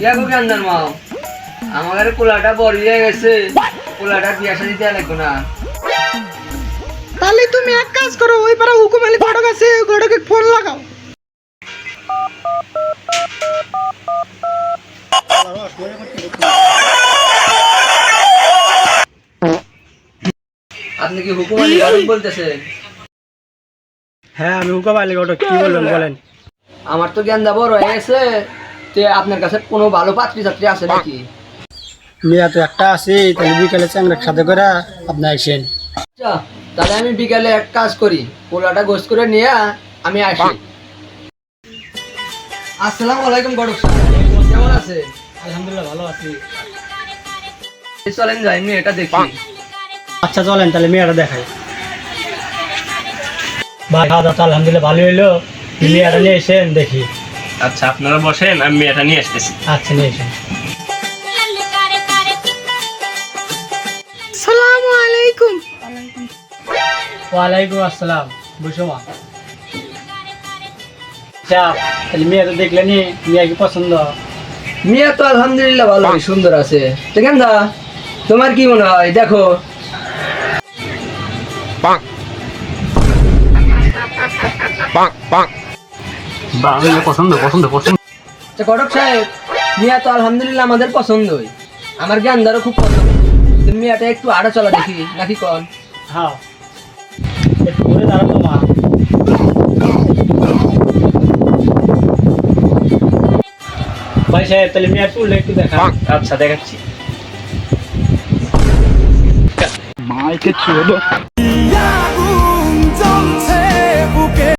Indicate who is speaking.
Speaker 1: গো জ্ঞানদার মাও আমার পোলাটা বড় হয়ে গেছে, পোলাটা বিয়া শাদী দেয়া লাগবে না।
Speaker 2: তাহলে তুমি এক কাজ করো, ওই পাড়া হুকুম আলী ঘটক আছে, ঘটকে ফোন লাগাও।
Speaker 1: আপনি কি হুকুম আলী ঘটক বলতেছেন?
Speaker 2: হ্যাঁ আমি হুকুম আলী ঘটক, কি বলবেন বলেন।
Speaker 1: আমার তো জ্ঞানদা বড় হয়ে গেছে, তো আপনার কাছে কোনো ভালো পাত্রী ছাত্রী আছে নাকি?
Speaker 2: মেয়া তো একটা আছে, তাহলে বিকালে চ্যাংড়ার সাথে করে আপনি আসেন।
Speaker 1: আচ্ছা, তাহলে আমি বিকালে এক কাজ করি, পোলাটা গোস করে নিয়ে আমি আসি। আসসালামু আলাইকুম ঘটক সাহেব, কেমন আছে?
Speaker 2: আলহামদুলিল্লাহ ভালো আছি।
Speaker 1: চলেন যাই, মেয়েটা দেখি।
Speaker 2: আচ্ছা চলেন তাহলে মেয়েটা দেখাই। ভাই খাওয়া দাওয়া তো আলহামদুলিল্লাহ ভালো হইলো, মেয়েটা নিয়ে এসেন দেখি।
Speaker 3: আচ্ছা আপনারা বসেন, আমি মেয়েটা নিয়ে আসতেছি।
Speaker 2: আচ্ছা নিয়ে এসেন। আসসালামু আলাইকুম। ওয়ালাইকুম আসসালাম। বসো মা। আচ্ছা তাহলে মেয়ে তো দেখলেনি, মেয়ে কি পছন্দ?
Speaker 1: মেয়ে তো আলহামদুলিল্লাহ ভালো, সুন্দর আছে। তো জ্ঞানদা, তোমার কি মনে হয় দেখো?
Speaker 3: পছন্দ পছন্দ পছন্দ।
Speaker 1: আচ্ছা ঘটক সাহেব, মেয়ে তো আলহামদুলিল্লাহ আমাদের পছন্দই, আমার জ্ঞানদারও খুব পছন্দ। তো মেয়েটা একটু আড়া চলা দেখি নাকি কন?
Speaker 2: হ্যাঁ একটু ঘুরে দাঁড়াতো মা। ভাই সাহেব তাহলে মেয়ের চুলটা একটু দেখা।
Speaker 3: আচ্ছা দেখাচ্ছি।
Speaker 2: মাইকে ছিল